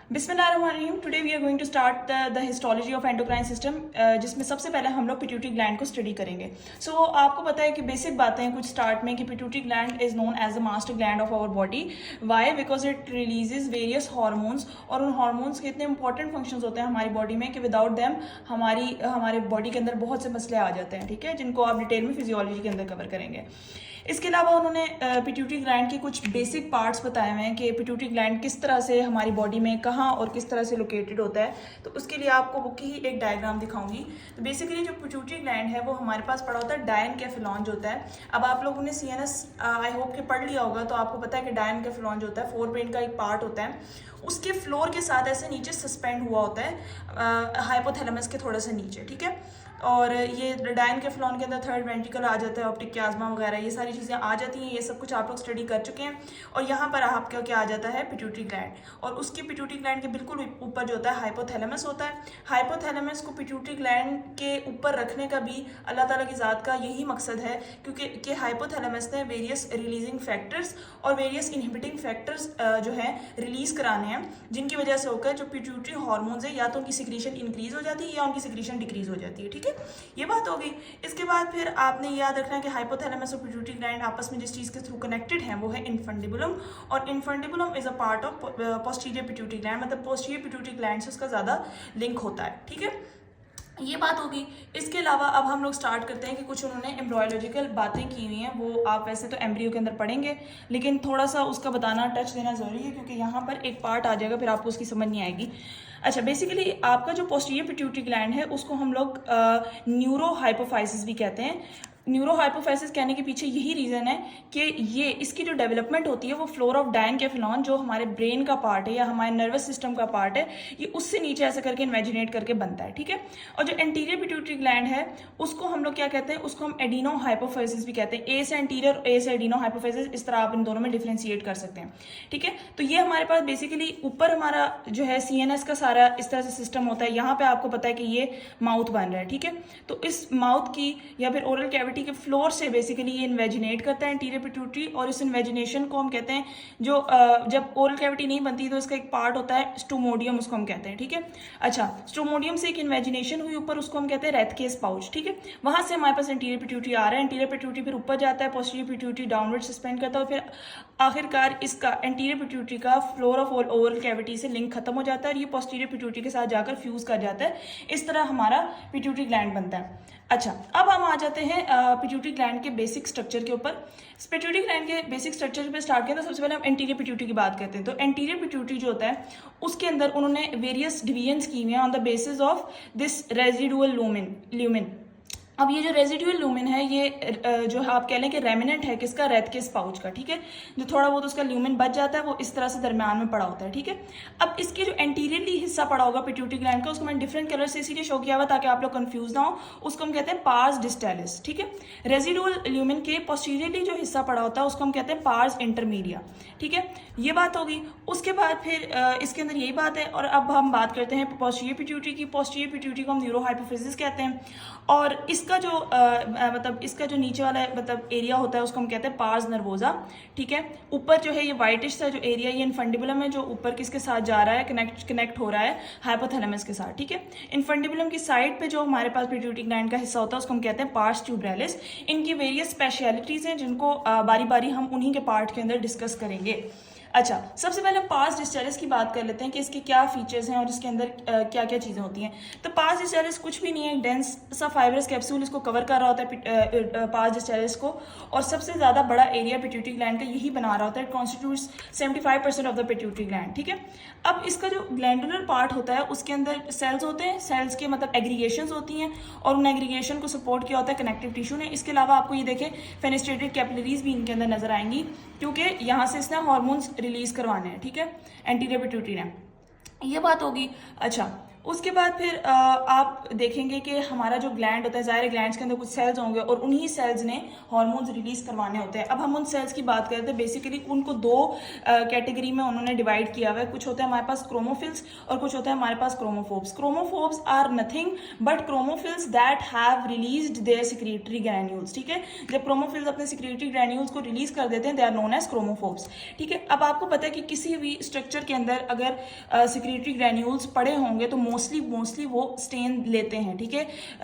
बिस्मिल्लाहिर्रहमानिर्रहीम। Today we are going to start the histology of endocrine system, जिसमें सबसे पहले हम लोग पिट्यूटरी ग्लैंड को स्टडी करेंगे। सो आपको पता है कि बेसिक बातें हैं कुछ स्टार्ट में कि pituitary gland is known as the master gland of our body. Why? Because it releases various hormones, और उन हार्मोन्स के इतने इंपॉर्टेंट फंक्शंस होते हैं हमारी बॉडी में कि विदाउट देम हमारे बॉडी के अंदर बहुत से मसले आ जाते हैं, ठीक है, जिनको आप डिटेल में फिजियोलॉजी के अंदर कवर करेंगे। इसके अलावा उन्होंने पिट्यूटरी ग्लैंड के कुछ बेसिक पार्ट्स बताए हुए हैं कि पिट्यूटरी ग्लैंड किस तरह से हमारी बॉडी में कहाँ और किस तरह से लोकेटेड होता है। तो उसके लिए आपको बुक की ही एक डायग्राम दिखाऊंगी। तो बेसिकली जो पिट्यूटरी ग्लैंड है वो हमारे पास पड़ा होता है डायनकेफेलॉन्ज होता है। अब आप लोगों ने CNS आई होप के पढ़ लिया होगा, तो आपको पता है कि डायनकेफेलॉन्ज होता है फोरब्रेन का एक पार्ट होता है। उसके फ्लोर के साथ ऐसे नीचे सस्पेंड हुआ होता है हाइपोथैलेमस के थोड़ा सा नीचे, ठीक है। और ये डायनकेफेलॉन के अंदर थर्ड वेंट्रिकल आ जाता है, ऑप्टिक क्याज्मा वगैरह ये सारी चीज़ें आ जाती हैं। ये सब कुछ आप लोग स्टडी कर चुके हैं। और यहाँ पर आपका क्या आ जाता है, पिट्यूटरी ग्लैंड। और उसकी पिट्यूटरी ग्लैंड के बिल्कुल ऊपर जो होता है हाइपोथैलेमस होता है। हाइपोथैलेमस को पिट्यूटरी ग्लैंड के ऊपर रखने का भी अल्लाह ताला की ज़ात का यही मकसद है, क्योंकि हाइपोथैलेमस ने वेरियस रिलीजिंग फैक्टर्स और वेरियस इनहिबिटिंग फैक्टर्स जो है रिलीज कराने हैं, जिनकी वजह से होकर जो पिट्यूटरी हार्मोन्स है या तो उनकी सिक्रीशन इंक्रीज हो जाती है या उनकी सिक्रीशन डिक्रीज हो जाती है, ठीक है। ये बात होगी। इसके बाद फिर आपने याद रखना है कि हाइपोथैलेमस और पिट्यूटरी ग्लैंड आपस में जिस चीज़ के थ्रू कनेक्टेड हैं वो है इन्फंडिबुलम, और infundibulum is a part of posterior pituitary gland, मतलब पोस्टीरियर पिट्यूटरी ग्लैंड से उसका ज़्यादा लिंक होता है, ठीक है। ये बात होगी। इसके अलावा अब हम लोग स्टार्ट करते हैं कि कुछ उन्होंने एम्ब्रॉयलॉजिकल बातें की हुई हैं, वो आप वैसे तो एम्ब्रियो के अंदर पढ़ेंगे, लेकिन थोड़ा सा उसका बताना टच देना ज़रूरी है, क्योंकि यहाँ पर एक पार्ट आ जाएगा फिर आपको उसकी समझ नहीं आएगी। अच्छा, बेसिकली आपका जो पोस्टीरियर पिट्यूटरी ग्लैंड है उसको हम लोग न्यूरो हाइपोफाइसिस भी कहते हैं। न्यूरो हाइपोफाइसिस कहने के पीछे यही रीज़न है कि ये इसकी जो डेवलपमेंट होती है वो फ्लोर ऑफ डायनकेफेलॉन, जो हमारे ब्रेन का पार्ट है या हमारे नर्वस सिस्टम का पार्ट है, ये उससे नीचे ऐसे करके इन्वेजिनेट करके बनता है, ठीक है। और जो एंटीरियर पिट्यूटरी ग्लैंड है उसको हम लोग क्या कहते हैं, उसको हम एडिनो हाइपोफाइसिस भी कहते हैं। ए से एंटीरियर, ए से एडिनो हाइपोफाइसिस, इस तरह आप इन दोनों में डिफ्रेंशिएट कर सकते हैं, ठीक है। तो ये हमारे पास बेसिकली ऊपर हमारा जो है CNS का सारा इस तरह से सिस्टम होता है। यहाँ पे आपको पता है कि ये माउथ बन रहा है, ठीक है। तो इस माउथ की या फिर ओरल कैविटी के फ्लोर से बेसिकली ये इन्वेजिनेट करता है एंटीरियर पिट्यूटरी, और इस इन्वेजिनेशन को हम कहते हैं जो जब ओरल कैविटी नहीं बनती तो इसका एक पार्ट होता है स्टोमोडियम, उसको हम कहते हैं, ठीक है। अच्छा, स्टोमोडियम से एक इन्वेजिनेशन हुई ऊपर, उसको हम कहते हैं रेथकेस पाउच, ठीक है। वहां से हमारे पास एंटीरियर पिट्यूटरी आ रहा है, एंटीरियर पिट्यूटरी फिर ऊपर जाता है, पोस्टीरियर पिट्यूटरी डाउनवर्ड सस्पेंड करता है, और फिर आखिरकार इसका एंटीरियर पिट्यूटरी का फ्लोर ऑफ ओरल कैविटी से लिंक खत्म हो जाता है और ये पोस्टीरियर पिट्यूटरी के साथ जाकर फ्यूज कर जाता है। इस तरह हमारा पिट्यूटरी ग्लैंड बनता है। अच्छा, अब हम आ जाते हैं पिट्यूटरी ग्लैंड के बेसिक स्ट्रक्चर के ऊपर। पिट्यूटरी ग्लैंड के बेसिक स्ट्रक्चर पे स्टार्ट किया तो सबसे पहले हम एंटीरियर पिट्यूटरी की बात करते हैं। तो एंटीरियर पिट्यूटरी जो होता है उसके अंदर उन्होंने वेरियस डिवीजन्स की हुई हैं on the basis of this residual lumen. अब ये जो रेजिडुअल लूमेन है ये जो आप कह लें कि रेमिनेंट है किसका, रेथकेस पाउच का, ठीक है। जो थोड़ा बहुत उसका ल्यूमेन बच जाता है वो इस तरह से दरम्यान में पड़ा होता है, ठीक है। अब इसके जो एंटीरियरली हिस्सा पड़ा होगा पिट्यूटरी ग्लैंड का, उसको मैंने डिफरेंट कलर से इसीलिए शो किया हुआ ताकि आप लोग कंफ्यूज ना हो। उसको हम कहते हैं पार्स डिस्टेलिस, ठीक है। रेजिडुअल ल्यूमेन के पोस्टीरियरली जो हिस्सा पड़ा होता है उसको हम कहते हैं पार्स इंटरमीडिया, ठीक है। ये बात होगी। उसके बाद फिर इसके अंदर यही बात है। और अब हम बात करते हैं पोस्टीरियर पिट्यूटरी की। पोस्टीरियर पिट्यूटरी को हम न्यूरो हाइपोफिजिस कहते हैं, और इसका जो मतलब इसका जो नीचे वाला मतलब एरिया होता है उसको हम कहते हैं पार्स नर्वोजा, ठीक है। ऊपर जो है ये वाइटिश सा जो एरिया, ये इन्फंडिबुलम है जो ऊपर किसके साथ जा रहा है, कनेक्ट हो रहा है हाइपोथैलेमस के साथ, ठीक है। इन्फंडिबुलम की साइड पे जो हमारे पास पिट्यूटरी ग्लैंड का हिस्सा होता है उसको हम कहते हैं पार्स ट्यूबरैलिस। इनकी वेरियस स्पेशलिटीज हैं जिनको बारी बारी हम उन्हीं के पार्ट के अंदर डिस्कस करेंगे। अच्छा, सबसे पहले पार्स डिस्टेलिस की बात कर लेते हैं कि इसके क्या फीचर्स हैं और इसके अंदर क्या क्या चीज़ें होती हैं। तो पार्स डिस्टेलिस कुछ भी नहीं है, डेंस सा फाइब्रस कैप्सूल इसको कवर कर रहा होता है पार्स डिस्टेलिस को, और सबसे ज़्यादा बड़ा एरिया पिट्यूटरी ग्लैंड का यही बना रहा होता है। It constitutes 75% of the pituitary gland, ठीक है। अब इसका जो ग्लैंडुलर पार्ट होता है उसके अंदर सेल्स होते हैं, सेल्स के मतलब एग्रीगेशंस होती हैं, और उन एग्रीगेशन को सपोर्ट किया होता है कनेक्टिव टिश्यू ने। इसके अलावा आपको ये देखें फेनेस्ट्रेटेड कैपिलरीज भी इनके अंदर नजर आएंगी, क्योंकि यहाँ से इसने हार्मोन्स रिलीज करवाने हैं, ठीक है, एंटीरियर पिट्यूटरी ने। ये बात होगी। अच्छा, उसके बाद फिर आप देखेंगे कि हमारा जो ग्लैंड होता है, ज़ाहिर ग्लैंड्स के अंदर कुछ सेल्स होंगे और उन्हीं सेल्स ने हार्मोन्स रिलीज करवाने होते हैं। अब हम उन सेल्स की बात करते हैं, बेसिकली उनको दो कैटेगरी में उन्होंने डिवाइड किया हुआ है। कुछ होता है हमारे पास क्रोमोफिल्स और कुछ होता है हमारे पास chromophobes. Chromophobes are nothing but chromophils that have released their secretory granules, ठीक है। जब क्रोमोफिल्स अपने सिक्रीटरी ग्रैन्यूल्स को रिलीज कर देते हैं, दे आर नोन एज क्रोमोफोब्स, ठीक है। अब आपको पता है कि किसी भी स्ट्रक्चर के अंदर अगर सिक्रीटरी ग्रैन्यूल्स पड़े होंगे तो मोस्टली वो स्टेन लेते हैं, ठीक है,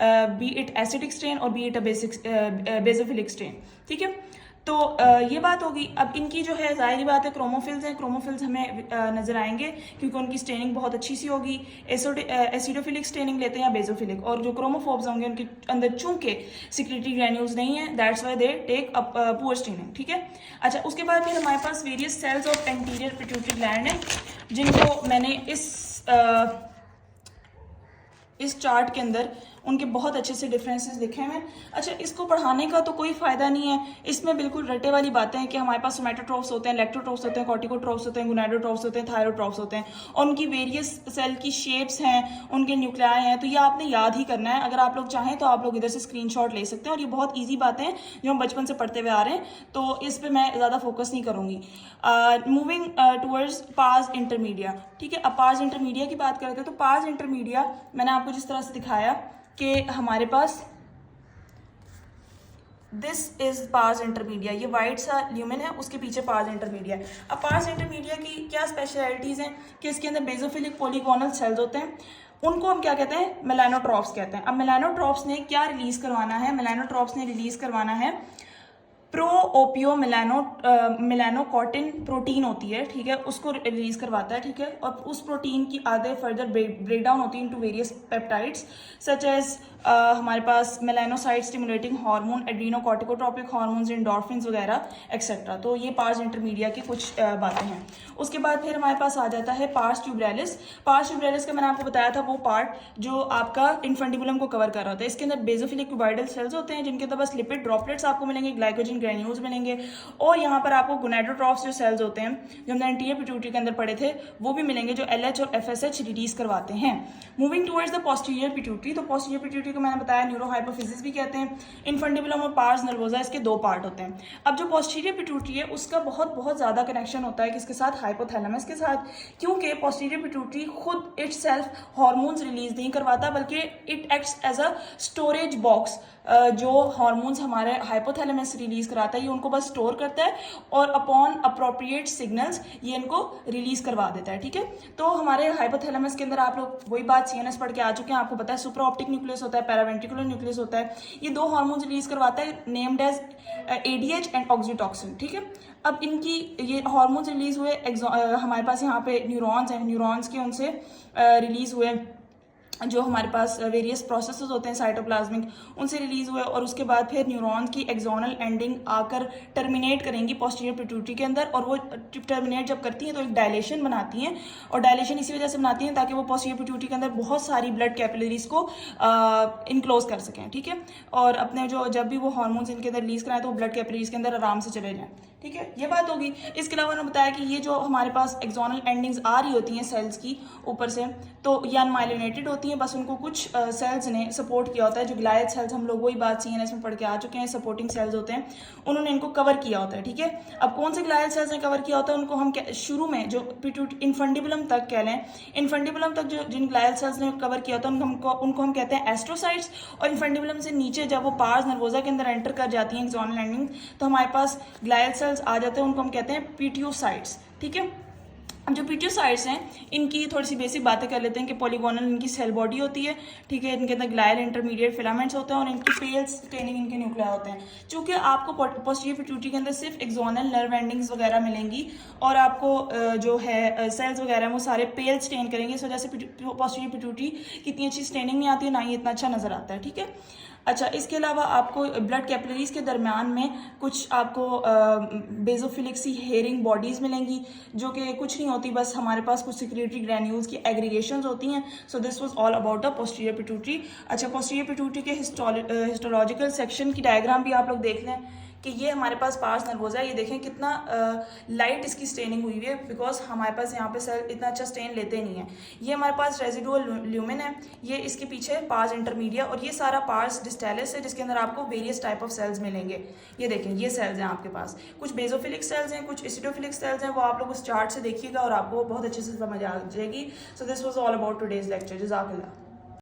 बी इट एसिडिक स्टेन और B it a basophilic stand, ठीक है। तो ये बात होगी। अब इनकी जो है जाहिर बात है क्रोमोफिल्स हैं, क्रोमोफिल्स हमें नजर आएंगे क्योंकि उनकी स्टेनिंग बहुत अच्छी सी होगी। एसिडोफिलिक स्टेनिंग लेते हैं या बेसोफिलिक, और जो क्रोमोफोब्स होंगे उनके अंदर चूंकि सिक्रीटरी ग्रैन्यूल्स नहीं है, that's why they take a poor staining, ठीक है। अच्छा, उसके बाद फिर हमारे पास various cells of anterior pituitary gland है जिनको मैंने इस चार्ट के अंदर उनके बहुत अच्छे से डिफरेंसेस लिखे हैं। अच्छा, इसको पढ़ाने का तो कोई फ़ायदा नहीं है, इसमें बिल्कुल रटे वाली बातें हैं कि हमारे पास सोमैटोट्रोफ्स होते हैं, इलेक्ट्रोट्रोफ्स होते हैं, कॉर्टिकोट्रोफ्स होते हैं, गोनाडोट्रोफ्स होते हैं, थायरोट्रोफ्स होते हैं, और उनकी वेरियस सेल की शेप्स हैं, उनके न्यूक्लियाई हैं। तो ये आपने याद ही करना है। अगर आप लोग चाहें तो आप लोग इधर से स्क्रीनशॉट ले सकते हैं, और ये बहुत ईजी बातें हैं जो हम बचपन से पढ़ते हुए आ रहे हैं, तो इस पर मैं ज़्यादा फोकस नहीं करूँगी। मूविंग टूवर्ड्स पार्स इंटरमीडिया, ठीक है। अब पार्स इंटरमीडिया की बात करते हैं, तो पार्स इंटरमीडिया मैंने आपको जिस तरह से दिखाया कि हमारे पास दिस इज पार्स इंटरमीडिया, ये वाइट सा ल्यूमेन है, उसके पीछे पार्स इंटरमीडिया है। अब पार्स इंटरमीडिया की क्या स्पेशलिटीज़ हैं कि इसके अंदर बेसोफिलिक पॉलीगोनल सेल्स होते हैं, उनको हम क्या कहते हैं, मेलानोट्रॉफ्स कहते हैं। अब मेलानोट्रॉफ्स ने क्या रिलीज करवाना है, मेलानोट्रॉफ्स ने रिलीज करवाना है प्रो ओपियो मेलानोकॉटिन प्रोटीन होती है, ठीक है, उसको रिलीज करवाता है, ठीक है। और उस प्रोटीन की आगे फर्दर ब्रेकडाउन होती है into various peptides such as हमारे पास melanocyte stimulating hormone, adrenocorticotropic hormones, endorphins वगैरह एक्सेट्रा। तो ये पार्स इंटरमीडिया की कुछ बातें हैं। उसके बाद फिर हमारे पास आ जाता है पार्स ट्यूबरैलिस। पार्स ट्यूबरैलिस का मैंने आपको बताया था वो पार्ट जो आपका इन्फेंटिबुलम को कवर कर रहा होता है। इसके अंदर बेसोफिलिक क्यूबॉइडल सेल्स होते हैं जिनके अंदर बस लिपिड ड्रॉपलेट्स आपको मिलेंगे, ग्लाइकोजन ग्रैन्यूल्स मिलेंगे, और यहाँ पर आपको गोनाडोट्रॉफ्स जो सेल्स होते हैं जो हमने एंटीरियर पिट्यूटरी के अंदर पढ़े थे वो भी मिलेंगे, जो LH और FSH रिलीज करवाते हैं। Moving towards the posterior pituitary, तो पोस्टीरियर पिट्यूटरी को मैंने बताया न्यूरोहाइपोफिजिस भी कहते हैं। इन्फेंटिबुलम और पार्स नर्वोसा इसके दो पार्ट होते हैं। अब जो पोस्टीरियर पिट्यूटरी है उसका बहुत ज़्यादा कनेक्शन होता है किसके साथ, हाइपोथैलेमस के साथ, क्योंकि पोस्टीरियर पिट्यूटरी खुद इट सेल्फ हार्मोन्स रिलीज नहीं करवाता बल्कि it acts as a storage box. जो हार्मोन्स हमारे हाइपोथैलेमस रिलीज कराता है ये उनको बस स्टोर करता है और अपॉन अप्रोप्रिएट सिग्नल्स ये इनको रिलीज करवा देता है, ठीक है। तो हमारे हाइपोथैलेमस के अंदर आप लोग वही बात CNS पढ़ के आ चुके हैं, आपको पता है सुप्रा ऑप्टिक न्यूक्लियस होता है, पैरावेंट्रिकुलर न्यूक्लियस होता है, ये दो हार्मोन्स रिलीज करवाता है named as ADH and oxytocin, ठीक है। अब इनकी ये हार्मोन्स रिलीज हुए, हमारे पास यहाँ पे न्यूरॉन्स हैं, न्यूरॉन्स के उनसे रिलीज हुए जो हमारे पास वेरियस प्रोसेसेस होते हैं साइटोप्लाज्मिक, उनसे रिलीज हुए, और उसके बाद फिर न्यूरॉन्स की एक्सोनल एंडिंग आकर टर्मिनेट करेंगी पोस्टीरियर पिट्यूटरी के अंदर, और वो टर्मिनेट जब करती हैं तो एक डायलेशन बनाती हैं, और डायलेशन इसी वजह से बनाती हैं ताकि वो पोस्टीरियर पिट्यूटरी के अंदर बहुत सारी ब्लड कैपिलरीज को इनक्लोज कर सकें, ठीक है, और अपने जो जब भी वो हार्मोन्स इनके अंदर रिलीज कराएं तो वो ब्लड कैपिलरीज के अंदर आराम से चले जाएं, ठीक है। ये बात होगी। इसके अलावा उन्होंने बताया कि ये जो हमारे पास एक्सोनल एंडिंग्स आ रही होती हैं सेल्स की ऊपर से, तो ये अनमाइलिनेटेड होती हैं, बस उनको कुछ सेल्स ने सपोर्ट किया होता है, जो ग्लायल सेल्स, हम लोग वही बात CNS में पढ़ के आ चुके हैं, सपोर्टिंग सेल्स होते हैं, उन्होंने इनको कवर किया होता है, ठीक है। अब कौन से ग्लायल सेल्स ने कवर किया होता है उनको हम शुरू में जो इन्फेंटिबुलम तक कह लें, इन्फेंटिबुलम तक जो जिन ग्लायल सेल्स ने कवर किया होता है उनको हम कहते हैं एस्ट्रोसाइट्स, और इन्फेंटिबुलम से नीचे जब वो पार्स नर्वोसा के अंदर एंटर कर जाती हैं एक्सोनल एंडिंग तो हमारे पास ग्लायल सेल्स आ जाते हैं, उनको हम कहते हैं पीटियोसाइट्स, ठीक है। अब जो पीटियोसाइट्स हैं इनकी थोड़ी सी बेसिक बातें कर लेते हैं कि पॉलीगोनल इनकी सेल बॉडी होती है, ठीक है, इनके अंदर ग्लायल इंटरमीडिएट फिलामेंट्स होते हैं और इनकी पेल स्टेनिंग इनके न्यूक्लिया होते हैं। चूंकि आपको पोस्टीरियर पिट्यूटरी के अंदर सिर्फ एक्सोनल नर्व एंडिंग्स वगैरह मिलेंगी और आपको जो है सेल्स वगैरह वो सारे पेल स्टेन करेंगे, इस वजह से पोस्टीरियर पिट्यूटरी की इतनी अच्छी स्टेनिंग नहीं आती है, ना ही इतना अच्छा नजर आता है, ठीक है। अच्छा, इसके अलावा आपको ब्लड कैपिलरीज के दरमियान में कुछ आपको बेजोफिलिक सी हेयरिंग बॉडीज़ मिलेंगी जो कि कुछ नहीं होती, बस हमारे पास कुछ सिक्रीटरी ग्रैन्यूल्स की एग्रीगेशंस होती हैं। सो this was all about the posterior pituitary. अच्छा, पोस्टीरियर पिट्यूटरी के हिस्टोलॉजिकल सेक्शन की डायग्राम भी आप लोग देख लें कि ये हमारे पास पार्स नर्वोजा है, ये देखें कितना लाइट इसकी स्टेनिंग हुई हुई है, बिकॉज हमारे पास यहाँ पे सेल इतना अच्छा स्टेन लेते नहीं है। ये हमारे पास रेजिडुअल ल्यूमेन है, ये इसके पीछे पार्स इंटरमीडिया, और ये सारा पार्स डिस्टेलिस है जिसके अंदर आपको वेरियस टाइप ऑफ सेल्स मिलेंगे। ये देखें ये सेल्स हैं आपके पास, कुछ बेजोफिलिक सेल्स हैं, कुछ एसिडोफिलिक सेल्स हैं, वो आप लोग उस चार्ट से देखिएगा और आपको बहुत अच्छे से समझ आ जाएगी। So this was all about today's lecture. जज़ाकल्लाह।